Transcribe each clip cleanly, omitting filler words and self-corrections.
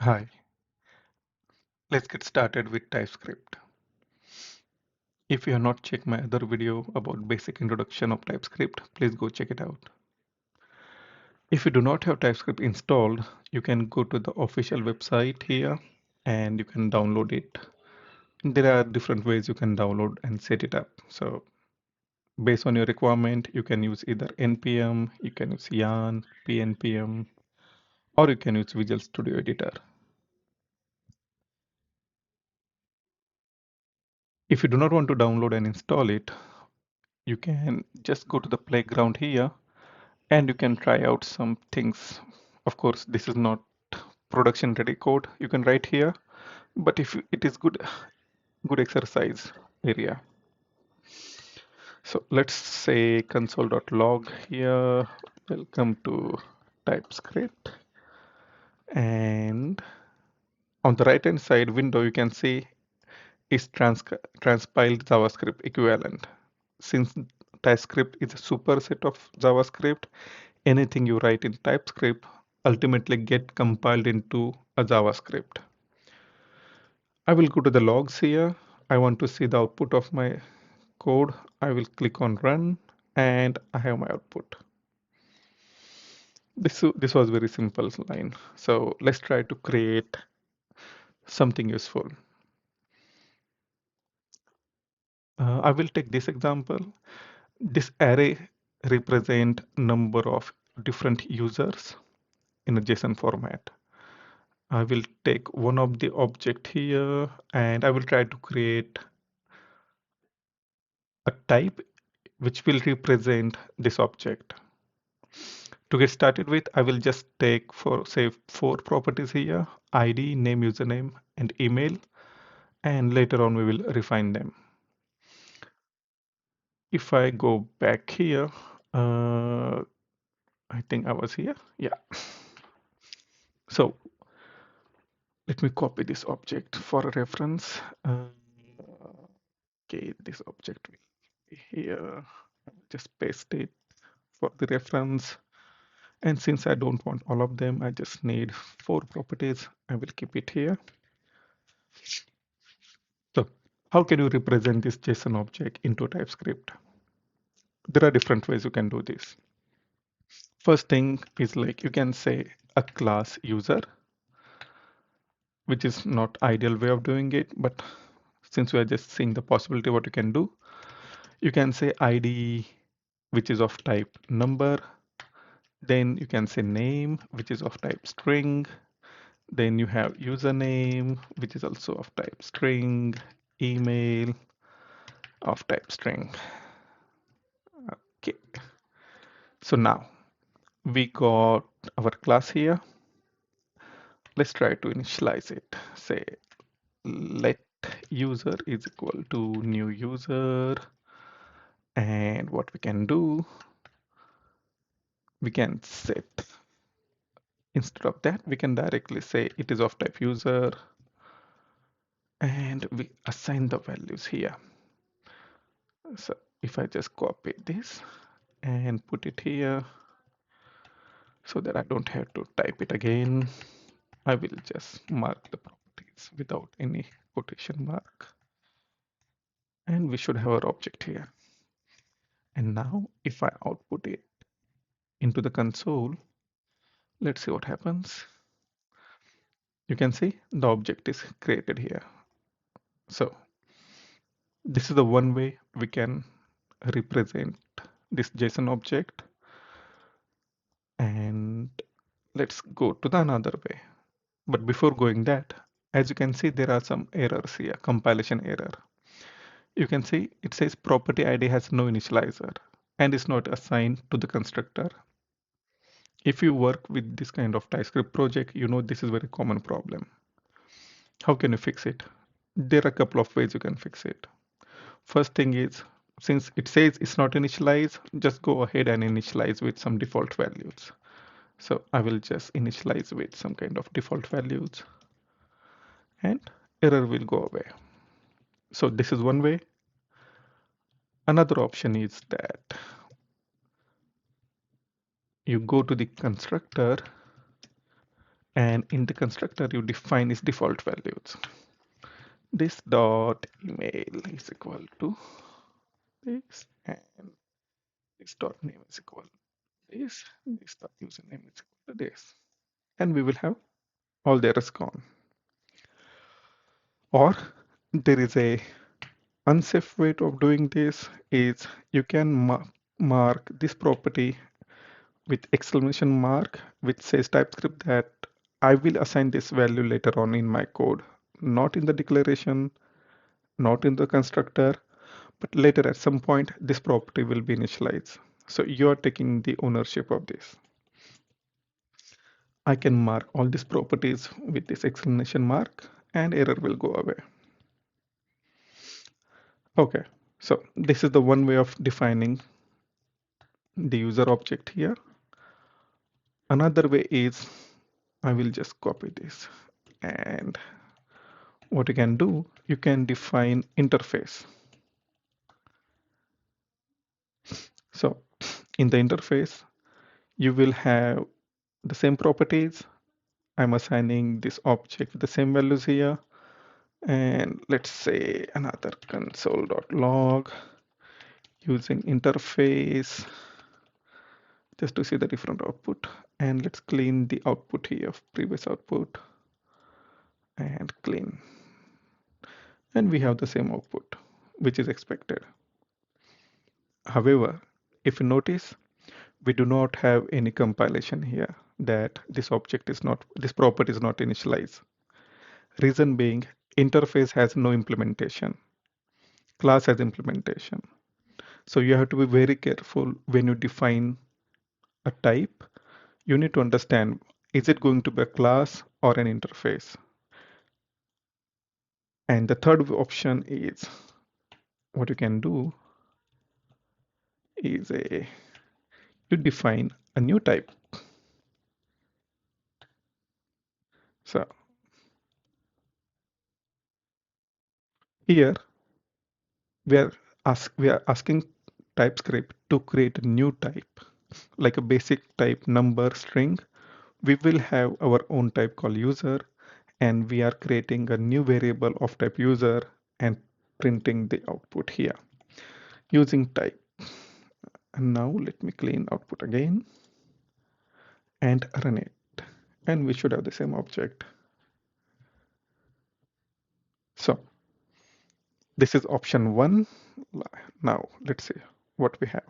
Hi, let's get started with TypeScript. If you have not checked my other video about basic introduction of TypeScript, please go check it out. If you do not have TypeScript installed, you can go to the official website here and you can download it. There are different ways you can download and set it up. So based on your requirement, you can use either npm, you can use yarn, pnpm, or you can use Visual Studio Editor. If you do not want to download and install it, you can just go to the playground here and you can try out some things. Of course, this is not production ready code you can write here, but if it is good exercise area. So let's say console.log here. Welcome to TypeScript. And on the right hand side window, you can see is transpiled JavaScript equivalent. Since TypeScript is a superset of JavaScript, anything you write in TypeScript ultimately get compiled into a JavaScript. I will go to the logs here. I want to see the output of my code. I will click on run and I have my output. This was very simple line. So let's try to create something useful. I will take this example. This array represent number of different users in a JSON format. I will take one of the object here and I will try to create a type which will represent this object. To get started with, I will just take for say 4 properties here: ID, name, username, and email, and later on we will refine them. If I go back here, I think I was here. Yeah. So let me copy this object for a reference. Okay, this object will be here. Just paste it for the reference. And since I don't want all of them, I just need 4 properties. I will keep it here. So how can you represent this JSON object into TypeScript? There are different ways you can do this. First thing is like you can say a class user, which is not ideal way of doing it, but since we are just seeing the possibility what you can do, you can say ID, which is of type number. Then you can say name, which is of type string. Then you have username, which is also of type string, email of type string. Okay. So now we got our class here. Let's try to initialize it. Say let user is equal to new user. And what we can do, we can set, instead of that, we can directly say it is of type user. And we assign the values here. So if I just copy this and put it here so that I don't have to type it again, I will just mark the properties without any quotation mark. And we should have our object here. And now if I output it into the console, let's see what happens. You can see the object is created here. So this is the one way we can represent this JSON object. And let's go to the another way. But before going that, as you can see, there are some errors here, compilation error. You can see it says property ID has no initializer and is not assigned to the constructor. If you work with this kind of TypeScript project, you know this is a very common problem. How can you fix it? There are a couple of ways you can fix it. First thing is, since it says it's not initialized, just go ahead and initialize with some default values. So I will just initialize with some kind of default values and error will go away. So this is one way. Another option is that you go to the constructor and in the constructor you define its default values. This dot email is equal to this, and this dot name is equal to this dot username is equal to this, and we will have all the errors gone. Or there is a unsafe way of doing this is you can mark this property with exclamation mark, which says TypeScript that I will assign this value later on in my code, not in the declaration, not in the constructor, but later at some point this property will be initialized. So you are taking the ownership of this. I can mark all these properties with this exclamation mark and error will go away. Okay, so this is the one way of defining the user object here. Another way is I will just copy this, and what you can do, you can define interface. So in the interface, you will have the same properties. I'm assigning this object with the same values here. And let's say another console.log using interface just to see the different output. And let's clean the output here of previous output and clean. And we have the same output, which is expected. However, if you notice, we do not have any compilation here that this object is not, this property is not initialized. Reason being, interface has no implementation. Class has implementation. So you have to be very careful when you define a type. You need to understand, is it going to be a class or an interface? And the third option is what you can do is you define a new type. So here we are asking TypeScript to create a new type, like a basic type number string. We will have our own type called user, and we are creating a new variable of type user and printing the output here using type. And now let me clean output again and run it, and we should have the same object. So this is option one. Now let's see what we have.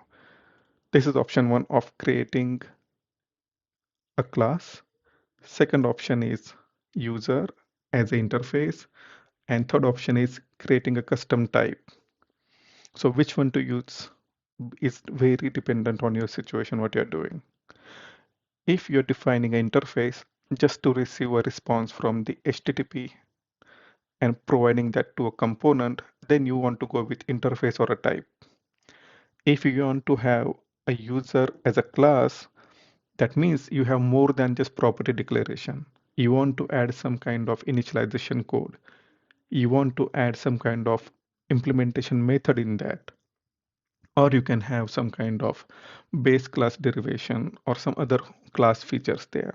This is option one of creating a class. Second option is user as an interface, and third option is creating a custom type. So which one to use is very dependent on your situation, what you're doing. If you're defining an interface just to receive a response from the HTTP and providing that to a component, then you want to go with interface or a type. If you want to have a user as a class, that means you have more than just property declaration. You want to add some kind of initialization code. You want to add some kind of implementation method in that. Or you can have some kind of base class derivation or some other class features there.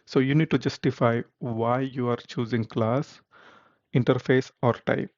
So you need to justify why you are choosing class, interface, or type.